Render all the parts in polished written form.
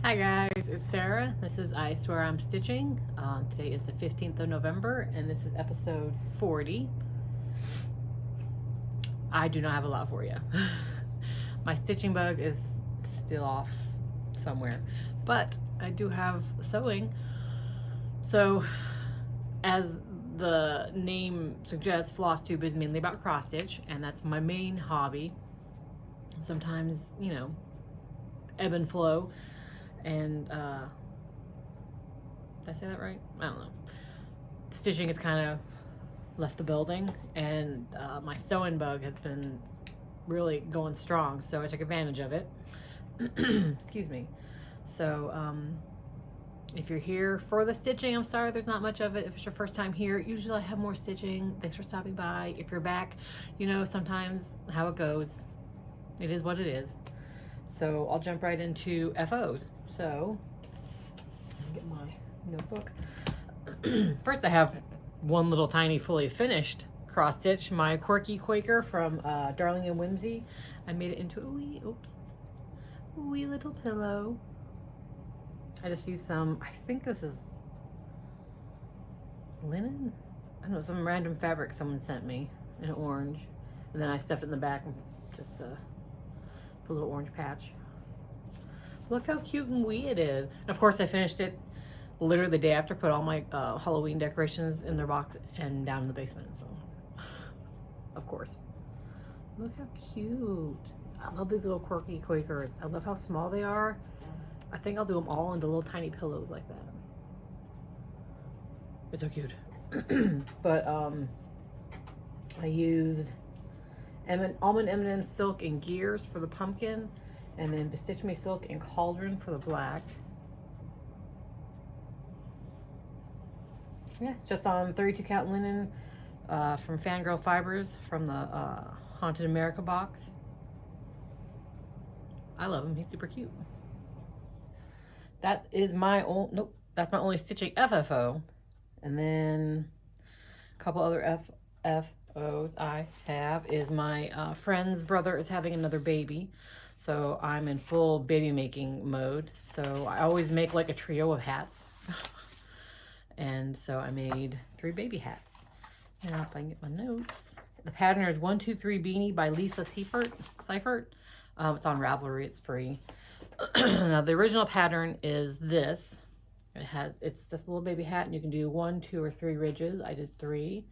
Hi guys, it's Sarah. This is I Swear I'm Stitching. Today is the 15th of November and this is episode 40. I do not have a lot for you. My stitching bug is still off somewhere, but I do have sewing. So, as the name suggests, Flosstube is mainly about cross stitch, and that's my main hobby. Sometimes, ebb and flow. And did I say that right? I don't know. Stitching has kind of left the building, and my sewing bug has been really going strong, so I took advantage of it. Excuse me. So if you're here for the stitching, I'm sorry there's not much of it. If it's your first time here, usually I have more stitching. Thanks for stopping by. If you're back, sometimes how it goes. It is what it is. So I'll jump right into FOs. So, get my notebook. First I have one little tiny fully finished cross stitch, my Quirky Quaker from Darling and Whimsy. I made it into a wee little pillow. I just used some, I think this is linen? I don't know, some random fabric someone sent me in orange. And then I stuffed it in the back and just put a little orange patch. Look how cute and wee it is. And of course I finished it literally the day after, put all my Halloween decorations in their box and down in the basement, so of course. Look how cute. I love these little Quirky Quakers. I love how small they are. I think I'll do them all into little tiny pillows like that. It's so cute. But I used Almond M&M silk and gears for the pumpkin, and then Bestitch Me silk and cauldron for the black. Yeah, just on 32 count linen from Fangirl Fibers from the Haunted America box. I love him. He's super cute. That is my that's my only stitching FFO. And then a couple other FFOs I have is my friend's brother is having another baby. So I'm in full baby making mode. So I always make like a trio of hats. And so I made 3 baby hats. Now if I can get my notes. The pattern is 123 Beanie by Lisa Seifert. It's on Ravelry, it's free. Now the original pattern is this. It's just a little baby hat, and you can do 1, 2, or 3 ridges. I did 3.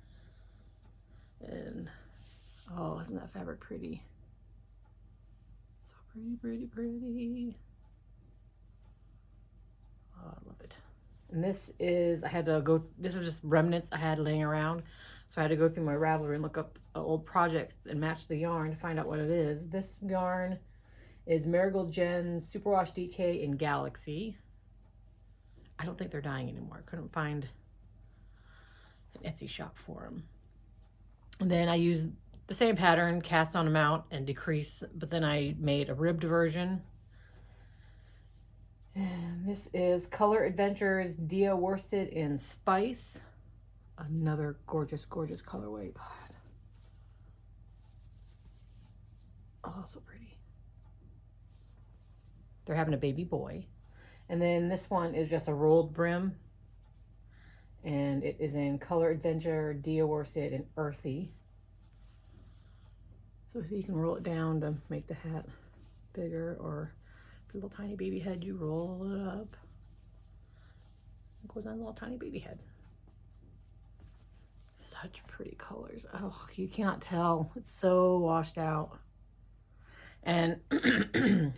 And oh, isn't that fabric pretty? Pretty. Oh, I love it. And this is, this is just remnants I had laying around. So I had to go through my Ravelry and look up old projects and match the yarn to find out what it is. This yarn is Marigold Gen Superwash DK in Galaxy. I don't think they're dying anymore. I couldn't find an Etsy shop for them. And then I used the same pattern, cast on amount and decrease, but then I made a ribbed version. And this is Color Adventures Dia Worsted in Spice. Another gorgeous, gorgeous colorway. God. Oh, so pretty. They're having a baby boy. And then this one is just a rolled brim. And it is in Color Adventure Dia Worsted in Earthy. So you can roll it down to make the hat bigger, or for a little tiny baby head, you roll it up. It goes on a little tiny baby head. Such pretty colors. Oh, you cannot tell. It's so washed out. And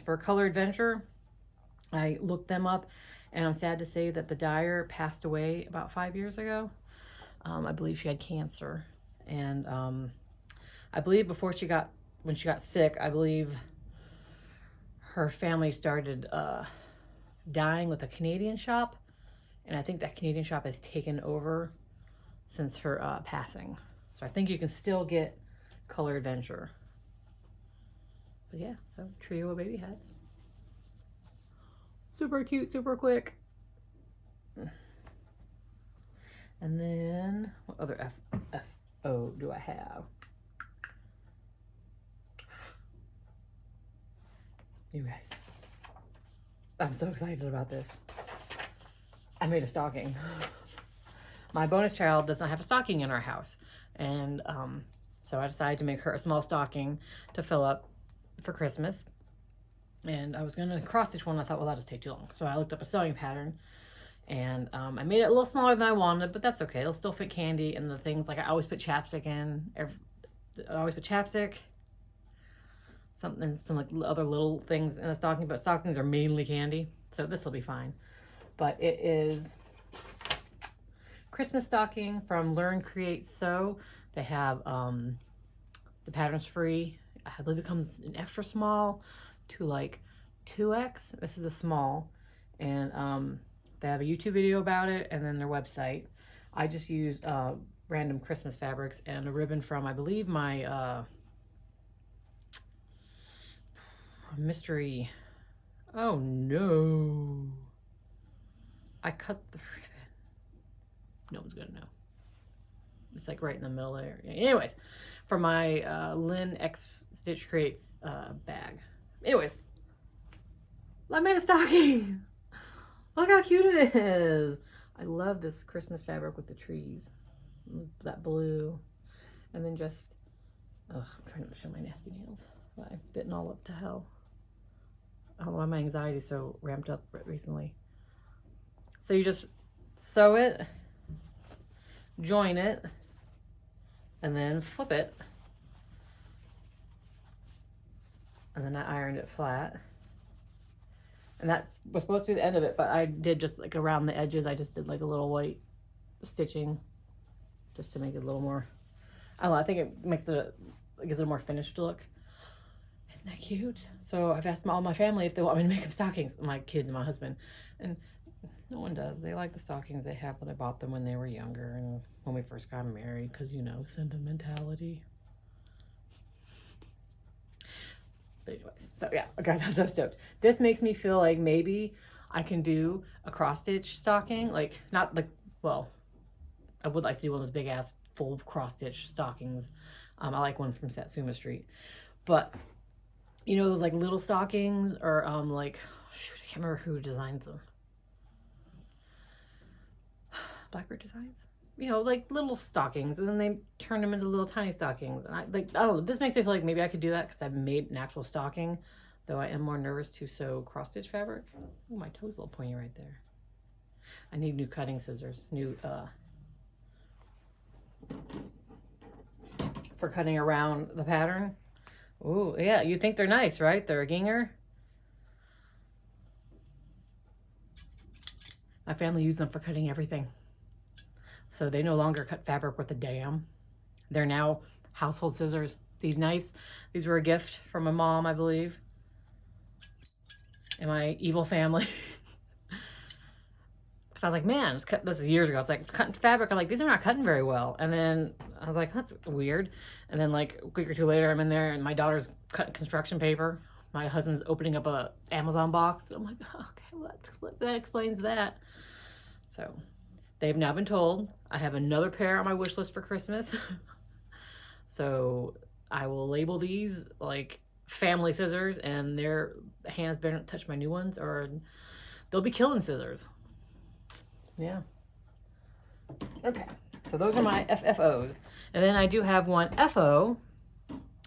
for Color Adventure, I looked them up, and I'm sad to say that the dyer passed away about 5 years ago. I believe she had cancer. And I believe when she got sick, I believe her family started dying with a Canadian shop. And I think that Canadian shop has taken over since her passing. So I think you can still get Color Adventure. But yeah, so trio of baby hats. Super cute, super quick. And then what other FO do I have? You guys. I'm so excited about this. I made a stocking. My bonus child does not have a stocking in our house. And so I decided to make her a small stocking to fill up for Christmas. And I was going to cross stitch one. I thought, well, that'll just take too long. So I looked up a sewing pattern. And I made it a little smaller than I wanted, but that's okay. It'll still fit candy and the things. Like I always put chapstick in. I always put chapstick. Some like other little things in a stocking, but stockings are mainly candy. So this will be fine. But it is Christmas stocking from Learn, Create, Sew. They have the patterns free. I believe it comes in extra small to like 2X. This is a small. And they have a YouTube video about it and then their website. I just used random Christmas fabrics and a ribbon from, I believe, my mystery. Oh no. I cut the ribbon. No one's gonna know. It's like right in the middle there. Anyways, for my Lynn X Stitch Creates bag. Anyways, I made a stocking. Look how cute it is. I love this Christmas fabric with the trees. That blue. And then just, I'm trying to show my nasty nails. I'm bitten all up to hell. I don't know why my anxiety is so ramped up recently. So you just sew it, join it, and then flip it. And then I ironed it flat. And that was supposed to be the end of it, but I did just like around the edges. I just did like a little white stitching just to make it a little more, I don't know, I think it makes it, gives it a more finished look. Isn't that cute? So I've asked all my family if they want me to make them stockings, my kids and my husband, and no one does. They like the stockings they have, but I bought them when they were younger and when we first got married, because, you know, sentimentality. But anyways, so yeah, guys, I'm so stoked. This makes me feel like maybe I can do a cross stitch stocking, like not like, well, I would like to do one of those big ass full cross stitch stockings. I like one from Satsuma Street, but you know those like little stockings, or like, shoot, I can't remember who designs them. Blackbird Designs. You know, like little stockings, and then they turn them into little tiny stockings. And I don't know, this makes me feel like maybe I could do that because I've made an actual stocking, though I am more nervous to sew cross stitch fabric. Oh, my toe's a little pointy right there. I need new cutting scissors, new for cutting around the pattern. Oh yeah, you think they're nice, right? They're a Ginger. My family used them for cutting everything. So they no longer cut fabric with a dam. They're now household scissors. These were a gift from my mom, I believe, and my evil family. Cause I was like, man, this is years ago. I was like, cutting fabric. I'm like, these are not cutting very well. And then I was like, that's weird. And then like a week or two later, I'm in there and my daughter's cutting construction paper. My husband's opening up a Amazon box. And I'm like, okay, well, that explains that. So they've now been told I have another pair on my wish list for Christmas. So I will label these like family scissors, and their hands better not touch my new ones or they'll be killing scissors. Yeah. Okay. So those are my FFOs. And then I do have one FO.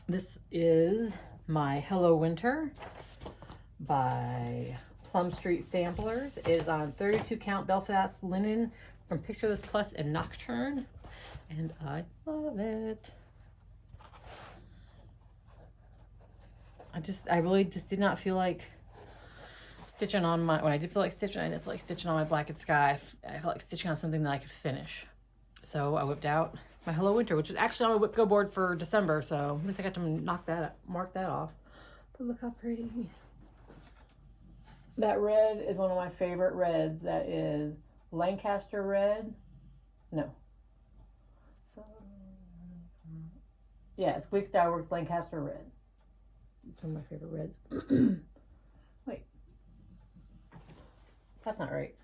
This is my Hello Winter by Plum Street Samplers. It is on 32 count Belfast linen from Picture This Plus and Nocturne. And I love it. I really just did not feel like stitching on when I did feel like stitching, I didn't feel like stitching on my Black & Sky. I felt like stitching on something that I could finish. So I whipped out my Hello Winter, which is actually on my whip go board for December. So at least I got to mark that off. But look how pretty. That red is one of my favorite reds. That is Lancaster red. No. So, yeah, it's Week Style Works Lancaster red. It's one of my favorite reds. Wait. That's not right.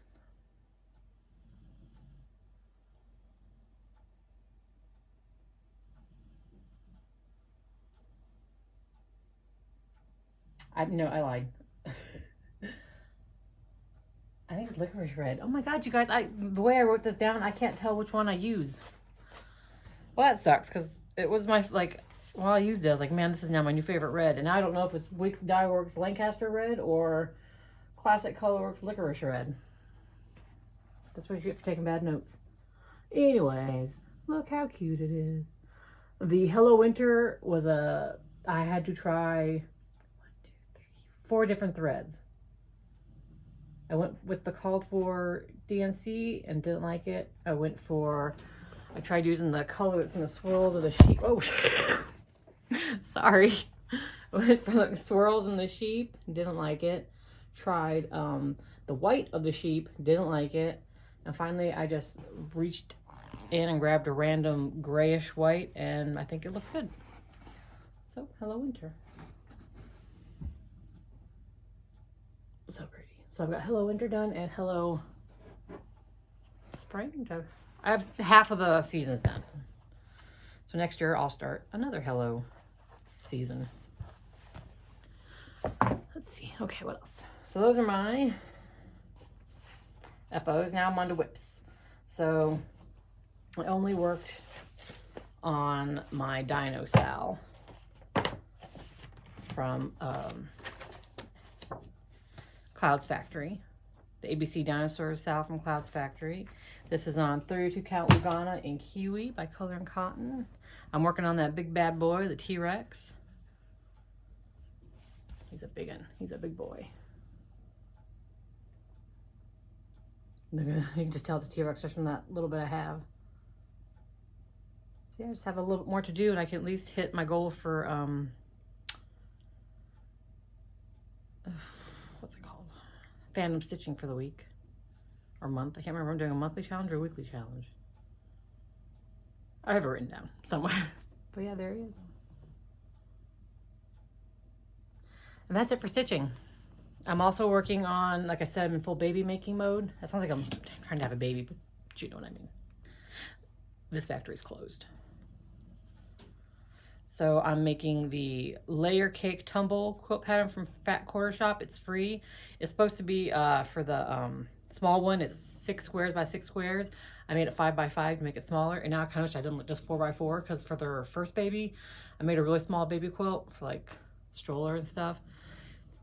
I lied. licorice red. Oh my god, you guys, the way I wrote this down, I can't tell which one I use. Well, that sucks, because it was my, like, while I used it, I was like, man, this is now my new favorite red. And I don't know if it's Wix Dye Works Lancaster red or Classic Colorworks Licorice red. That's what you get for taking bad notes. Anyways, look how cute it is. The Hello Winter was I had to try 4 different threads. I went with the called for DNC and didn't like it. I tried using the color that's in the swirls of the sheep. Oh, sorry. I went for the swirls in the sheep, didn't like it. Tried the white of the sheep, didn't like it. And finally, I just reached in and grabbed a random grayish white, and I think it looks good. So, Hello Winter. So pretty. So I've got Hello Winter done and Hello Spring done. I have half of the seasons done. So next year I'll start another Hello season. Let's see. Okay, what else? So those are my FFOs. Now I'm on to whips. So I only worked on my Dino Sal from Clouds Factory. The ABC Dinosaur Sal from Clouds Factory. This is on 32 count Lugana in Kiwi by Color and Cotton. I'm working on that big bad boy, the T-Rex. He's a big one. He's a big boy. You can just tell it's a T-Rex just from that little bit I have. See, I just have a little bit more to do and I can at least hit my goal for what's it called? Fandom stitching for the week or month. I can't remember if I'm doing a monthly challenge or a weekly challenge. I have it written down somewhere. But yeah, there he is. And that's it for stitching. I'm also working on, like I said, I'm in full baby making mode. That sounds like I'm trying to have a baby, but you know what I mean. This factory's closed. So I'm making the layer cake tumble quilt pattern from Fat Quarter Shop. It's free. It's supposed to be for the small one. It's 6 squares by 6 squares. I made it 5 by 5 to make it smaller. And now I kind of wish I did just 4 by 4 because for their first baby, I made a really small baby quilt for like stroller and stuff.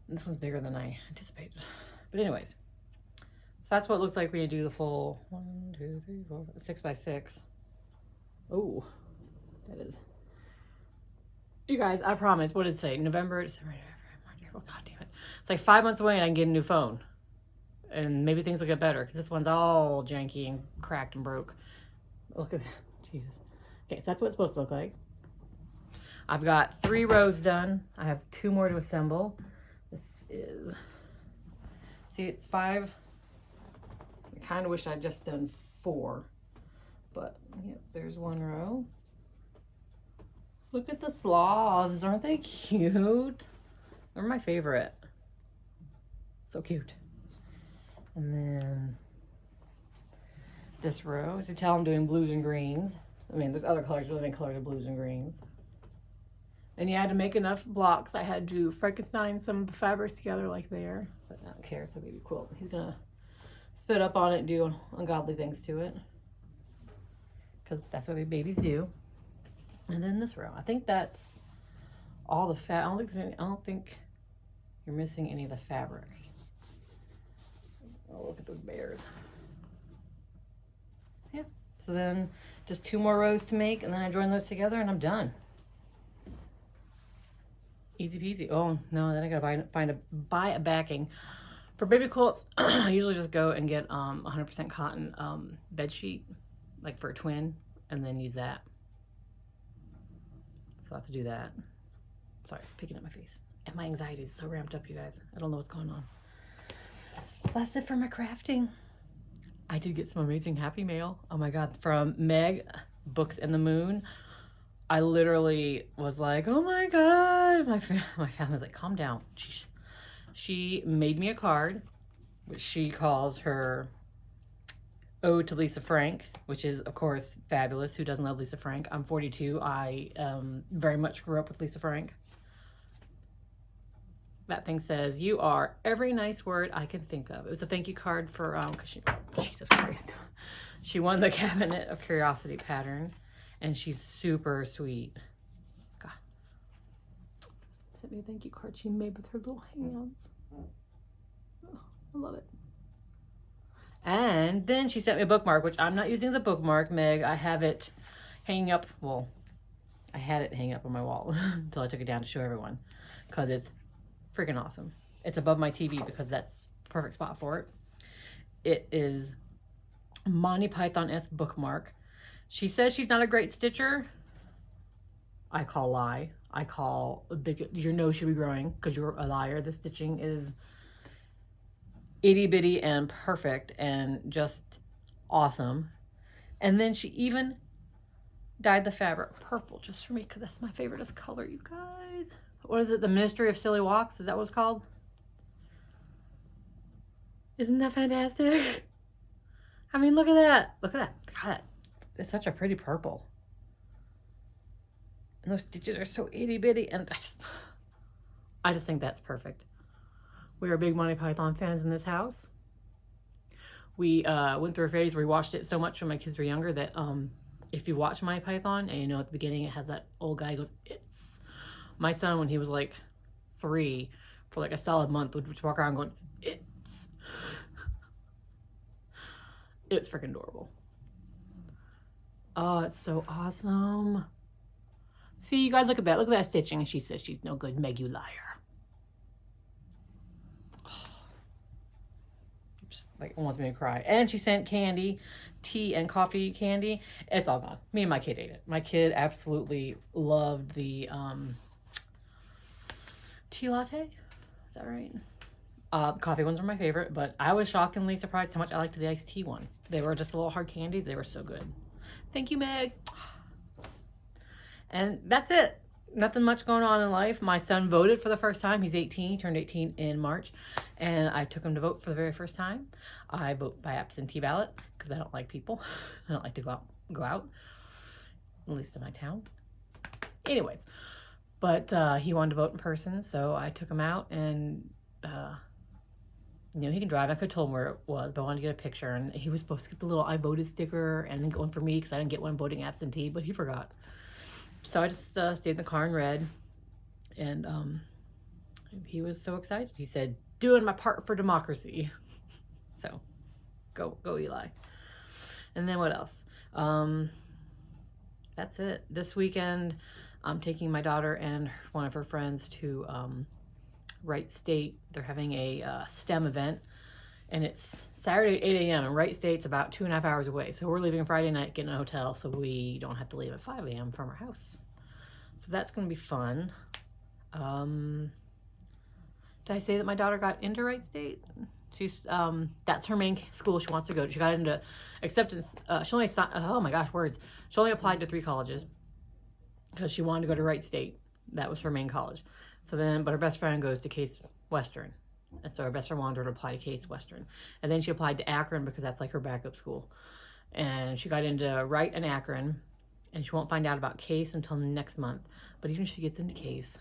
And this one's bigger than I anticipated. But anyways, so that's what it looks like when you do the full 1, 2, 3, 4, 6 by 6. Oh, that is. You guys, I promise, what did it say? November, December, March, April, god damn it. It's like 5 months away and I can get a new phone. And maybe things will get better because this one's all janky and cracked and broke. Look at this, Jesus. Okay, so that's what it's supposed to look like. I've got 3 rows done. I have 2 more to assemble. This is, see, it's 5. I kind of wish I'd just done 4. But, yep, there's 1 row. Look at the sloths. Aren't they cute? They're my favorite. So cute. And then this row, as you tell, I'm doing blues and greens. I mean, there's other colors, but I didn't color the blues and greens. And yeah, to make enough blocks, I had to Frankenstein some of the fabrics together like there. But I don't care, it's a baby quilt. He's gonna spit up on it and do ungodly things to it. Because that's what babies do. And then this row, I think that's all the I don't think you're missing any of the fabrics. Oh, look at those bears. Yeah, so then just 2 more rows to make, and then I join those together and I'm done. Easy peasy. Oh no, then I gotta buy a backing. For baby quilts, I usually just go and get 100% cotton bed sheet, like for a twin, and then use that. So I have to do that. Sorry, picking up my face. And my anxiety is so ramped up, you guys. I don't know what's going on. That's it for my crafting. I did get some amazing happy mail. Oh my God, from Meg, Books and the Moon. I literally was like, oh my God. My family was like, calm down. She made me a card, which she calls her Ode to Lisa Frank, which is, of course, fabulous. Who doesn't love Lisa Frank? I'm 42. I very much grew up with Lisa Frank. that thing says, "You are every nice word I can think of." It was a thank you card for, cause Jesus Christ. She won the Cabinet of Curiosity pattern, and she's super sweet. God. Sent me a thank you card she made with her little hands. Oh, I love it. And then she sent me a bookmark, which I'm not using as a bookmark, Meg. I have it hanging up. Well, I had it hanging up on my wall until I took it down to show everyone, because it's freaking awesome. It's above my TV because that's the perfect spot for it. It is Monty Python-esque bookmark. She says she's not a great stitcher. I call lie. I call your nose should be growing because you're a liar. The stitching is itty bitty and perfect and just awesome. And then she even dyed the fabric purple just for me because that's my favoriteest color, you guys. What is it? The Ministry of Silly Walks? Is that what it's called? Isn't that fantastic? I mean, look at that. Look at that. God, it's such a pretty purple. And those stitches are so itty bitty, and I just think that's perfect. We are big Monty Python fans in this house. We went through a phase where we watched it so much when my kids were younger that if you watch Monty Python and you know at the beginning it has that old guy who goes, "It's." My son, when he was like 3, for like a solid month, would just walk around going, "It's." It's freaking adorable. Oh, it's so awesome. See, you guys, look at that. Look at that stitching. And she says she's no good. Meg, you liar. Oh. Just like almost made me cry. And she sent candy, tea and coffee candy. It's all gone. Me and my kid ate it. My kid absolutely loved the tea latte. Is that right? Coffee ones were my favorite, but I was shockingly surprised how much I liked the iced tea one. They were just a little hard candies. They were so good. Thank you, Meg. And that's it. Nothing much going on in life. My son voted for the first time. He's 18. He turned 18 in March. And I took him to vote for the very first time. I vote by absentee ballot because I don't like people. I don't like to go out. At least in my town. Anyways. But he wanted to vote in person. So I took him out and... you know, he can drive. I could have told him where it was, but I wanted to get a picture. And he was supposed to get the little I voted sticker and then get one for me because I didn't get one voting absentee, but he forgot. So I just stayed in the car and read. And he was so excited. He said, "Doing my part for democracy." So go Eli. And then what else? That's it. This weekend, I'm taking my daughter and one of her friends to Wright State. They're having a STEM event, and it's Saturday at 8 a.m. and Wright State's about 2.5 hours away. So we're leaving Friday night, getting a hotel so we don't have to leave at 5 a.m. from our house. So that's going to be fun. Did I say that my daughter got into Wright State? She's that's her main school she wants to go to. She got into acceptance. She only oh my gosh, words. She only applied to 3 colleges because she wanted to go to Wright State. That was her main college. So then, but her best friend goes to Case Western. And so her best friend wanted her to apply to Case Western. And then she applied to Akron because that's like her backup school. And she got into Wright and Akron. And she won't find out about Case until next month. But even if she gets into Case,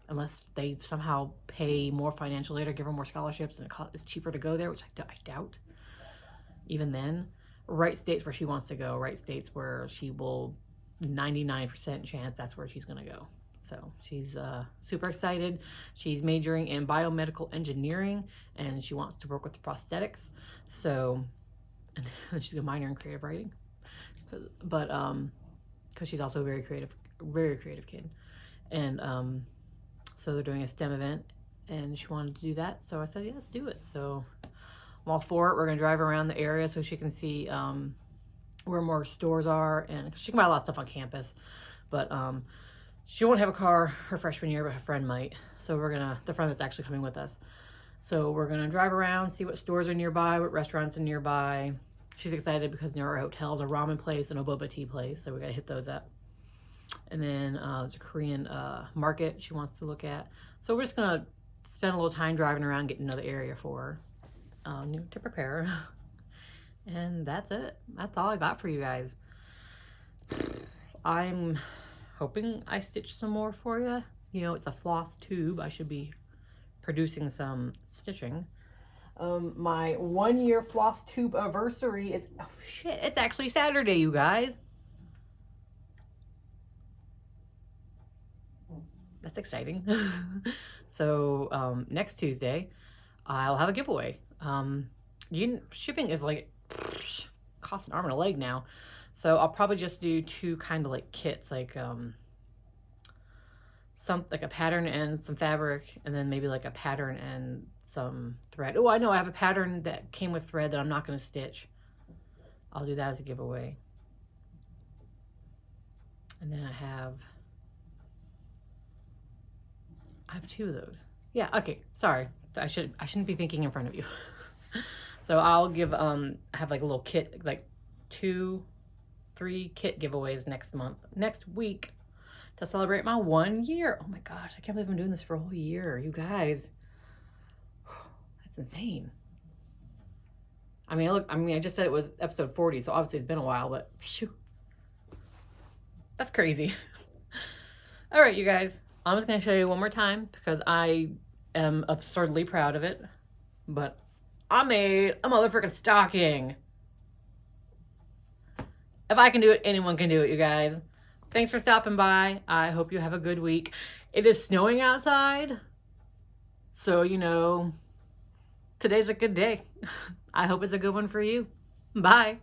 unless they somehow pay more financial aid or give her more scholarships and it's cheaper to go there, which I doubt. Even then, Wright State's where she wants to go. Wright State's where she will 99% chance that's where she's going to go. So she's super excited. She's majoring in biomedical engineering and she wants to work with prosthetics. So, and she's a minor in creative writing. But, because she's also a very creative kid. And so they're doing a STEM event and she wanted to do that. So I said, yeah, let's do it. So I'm all for it. We're going to drive around the area so she can see where more stores are. And she can buy a lot of stuff on campus. But, she won't have a car her freshman year, but her friend might. So the friend that's actually coming with us. So we're gonna drive around, see what stores are nearby, what restaurants are nearby. She's excited because near our hotel's a ramen place and a boba tea place. So we gotta hit those up. And then there's a Korean market she wants to look at. So we're just gonna spend a little time driving around, getting to know the area for her, to prepare her. And that's it. That's all I got for you guys. I'm hoping I stitch some more for you. You know, it's a floss tube. I should be producing some stitching. My 1 year Flosstube anniversary is, oh shit, it's actually Saturday, you guys. That's exciting. So next Tuesday, I'll have a giveaway. Shipping is like cost an arm and a leg now, so I'll probably just do 2 kind of like kits, like like a pattern and some fabric, and then maybe like a pattern and some thread. Oh, I know I have a pattern that came with thread that I'm not going to stitch. I'll do that as a giveaway. And then I have 2 of those. Yeah, okay, sorry. I shouldn't be thinking in front of you. So I'll give I have like a little kit, like 2, 3 kit giveaways next week to celebrate my 1 year. Oh my gosh, I can't believe I'm doing this for a whole year, you guys. That's insane. I mean, look, I just said it was episode 40, so obviously it's been a while, but phew, that's crazy. All right, you guys, I'm just gonna show you one more time because I am absurdly proud of it, but I made a motherfucking stocking. If I can do it, anyone can do it, you guys. Thanks for stopping by. I hope you have a good week. It is snowing outside, so, you know, today's a good day. I hope it's a good one for you. Bye.